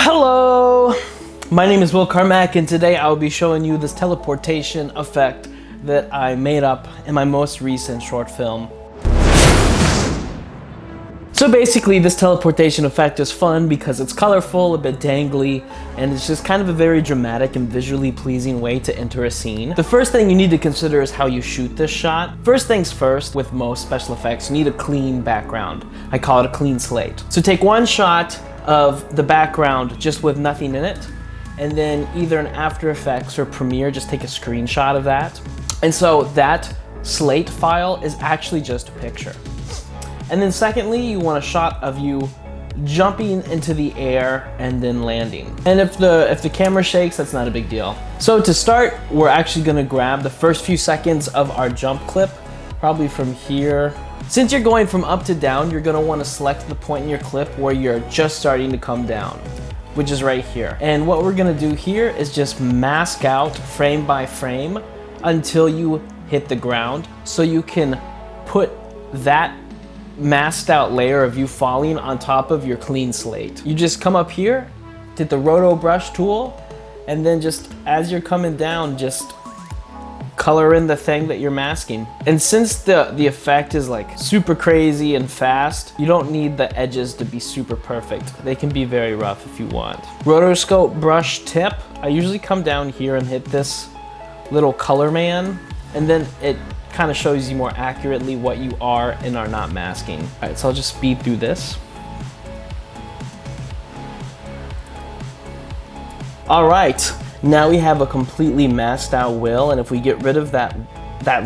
Hello! My name is Will Carmack, and today I will be showing you this teleportation effect that I made up in my most recent short film. So basically, this teleportation effect is fun because it's colorful, a bit dangly, and it's just kind of a very dramatic and visually pleasing way to enter a scene. The first thing you need to consider is how you shoot this shot. First things first, with most special effects, you need a clean background. I call it a clean slate. So take one shot of the background just with nothing in it, and then either in After Effects or Premiere, just take a screenshot of that. And so that slate file is actually just a picture. And then secondly, you want a shot of you jumping into the air and then landing. And if the camera shakes, that's not a big deal. So to start, we're actually gonna grab the first few seconds of our jump clip, probably from here. Since you're going from up to down, you're gonna wanna select the point in your clip where you're just starting to come down, which is right here. And what we're gonna do here is just mask out frame by frame until you hit the ground, so you can put that masked out layer of you falling on top of your clean slate. You just come up here, hit the roto brush tool, and then just as you're coming down, just color in the thing that you're masking. And since the effect is like super crazy and fast, you don't need the edges to be super perfect. They can be very rough if you want. Rotoscope brush tip, I usually come down here and hit this little color man, and then it kind of shows you more accurately what you are and are not masking. All right, so I'll just speed through this. All right, now we have a completely masked out Will, and if we get rid of that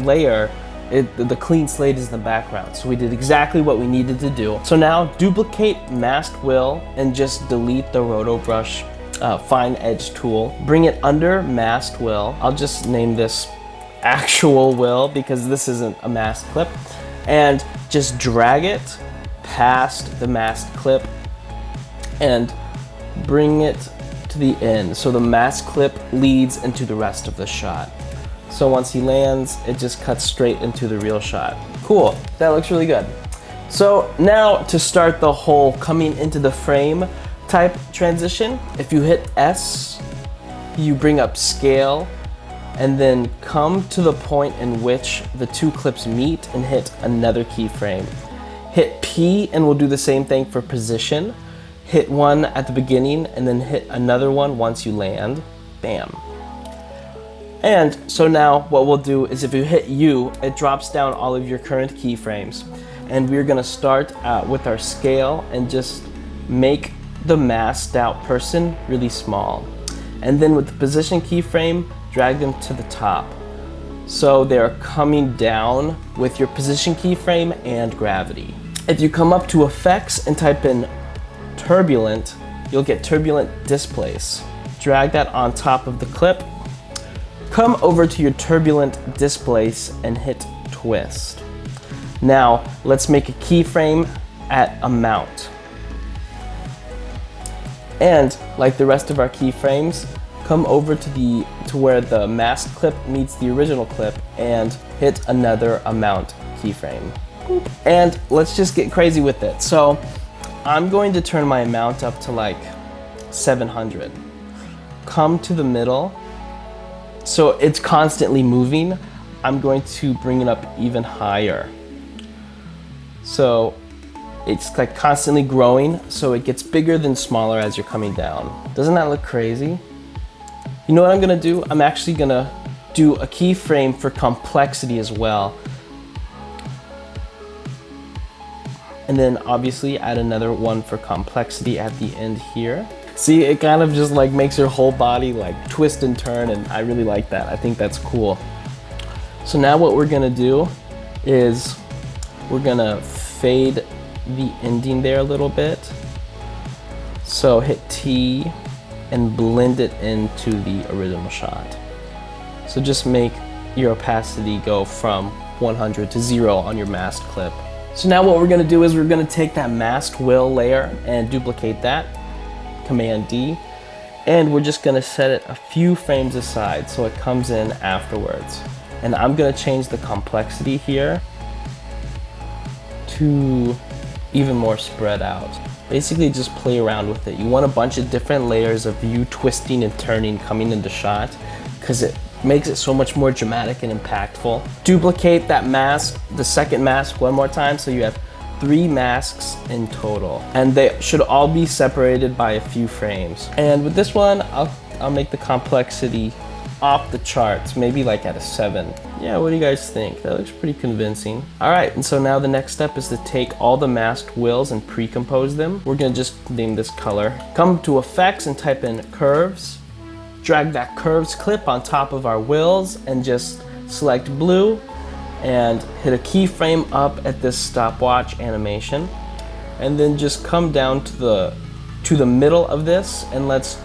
layer, the clean slate is in the background. So we did exactly what we needed to do. So now duplicate masked Will and just delete the roto brush fine edge tool. Bring it under masked Will. I'll just name this actual Will because this isn't a masked clip, and just drag it past the masked clip and bring it to the end so the masked clip leads into the rest of the shot. So once he lands, it just cuts straight into the real shot. Cool, that looks really good. So now to start the whole coming into the frame type transition, if you hit S, you bring up scale, and then come to the point in which the two clips meet and hit another keyframe. Hit P and we'll do the same thing for position. Hit one at the beginning and then hit another one once you land. Bam. And so now what we'll do is if you hit U, it drops down all of your current keyframes. And we're gonna start with our scale and just make the masked out person really small. And then with the position keyframe, drag them to the top. So they're coming down with your position keyframe and gravity. If you come up to effects and type in turbulent, you'll get turbulent displace. Drag that on top of the clip. Come over to your turbulent displace and hit twist. Now let's make a keyframe at amount. And like the rest of our keyframes, come over to where the masked clip meets the original clip and hit another amount keyframe. And let's just get crazy with it. So I'm going to turn my amount up to like 700. Come to the middle. So it's constantly moving. I'm going to bring it up even higher. So it's like constantly growing, so it gets bigger than smaller as you're coming down. Doesn't that look crazy? You know what I'm gonna do? I'm actually gonna do a keyframe for complexity as well. And then obviously add another one for complexity at the end here. See, it kind of just like makes your whole body like twist and turn, and I really like that. I think that's cool. So now what we're gonna do is we're gonna fade the ending there a little bit. So hit T and blend it into the original shot. So just make your opacity go from 100 to 0 on your masked clip. So now what we're gonna do is we're gonna take that masked Will layer and duplicate that, Command D, and we're just gonna set it a few frames aside so it comes in afterwards. And I'm gonna change the complexity here to even more spread out. basically just play around with it. You want a bunch of different layers of you twisting and turning coming into shot, because it makes it so much more dramatic and impactful. Duplicate that mask, the second mask, one more time, so you have 3 masks in total, and they should all be separated by a few frames. And with this one, I'll make the complexity off the charts, maybe like at a 7. Yeah, what do you guys think? That looks pretty convincing. All right, and so now the next step is to take all the masked wheels and pre-compose them. We're gonna just name this color. Come to effects and type in curves. Drag that curves clip on top of our wheels and just select blue and hit a keyframe up at this stopwatch animation. And then just come down to the middle of this, and let's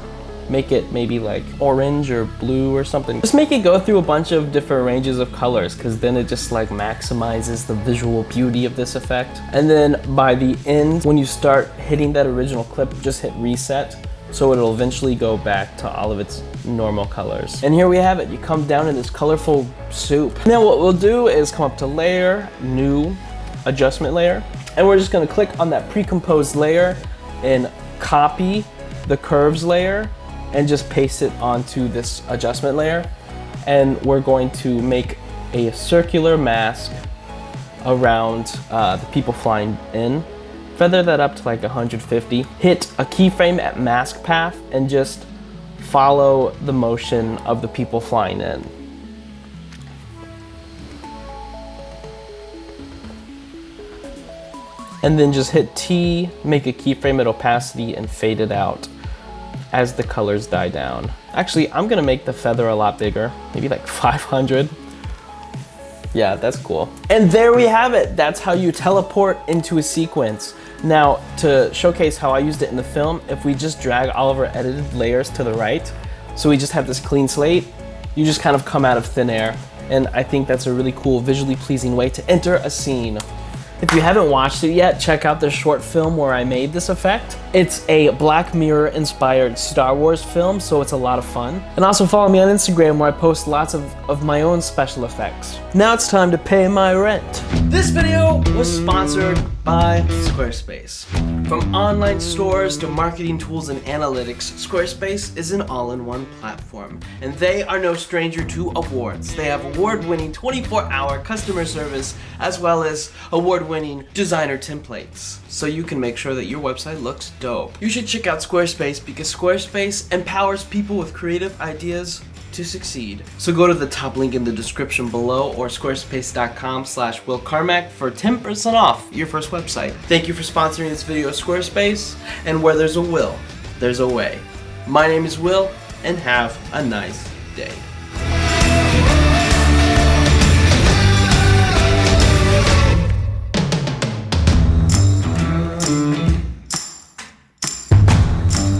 make it maybe like orange or blue or something. Just make it go through a bunch of different ranges of colors, because then it just like maximizes the visual beauty of this effect. And then by the end, when you start hitting that original clip, just hit reset, so it'll eventually go back to all of its normal colors. And here we have it. You come down in this colorful soup. Now what we'll do is come up to layer, new, adjustment layer, and we're just gonna click on that pre-composed layer and copy the curves layer and just paste it onto this adjustment layer. And we're going to make a circular mask around the people flying in. Feather that up to like 150. Hit a keyframe at mask path and just follow the motion of the people flying in. And then just hit T, make a keyframe at opacity, and fade it out as the colors die down. Actually, I'm gonna make the feather a lot bigger, maybe like 500. Yeah, that's cool. And there we have it. That's how you teleport into a sequence. Now, to showcase how I used it in the film, if we just drag all of our edited layers to the right, so we just have this clean slate, you just kind of come out of thin air. And I think that's a really cool, visually pleasing way to enter a scene. If you haven't watched it yet, check out the short film where I made this effect. It's a Black Mirror inspired Star Wars film, so it's a lot of fun. And also follow me on Instagram where I post lots of my own special effects. Now it's time to pay my rent. This video was sponsored by Squarespace. From online stores to marketing tools and analytics, Squarespace is an all-in-one platform. And they are no stranger to awards. They have award-winning 24-hour customer service, as well as award-winning designer templates, so you can make sure that your website looks dope. You should check out Squarespace because Squarespace empowers people with creative ideas to succeed. So go to the top link in the description below or squarespace.com/Will Carmack for 10% off your first website. Thank you for sponsoring this video, Squarespace, and where there's a will, there's a way. My name is Will, and have a nice day.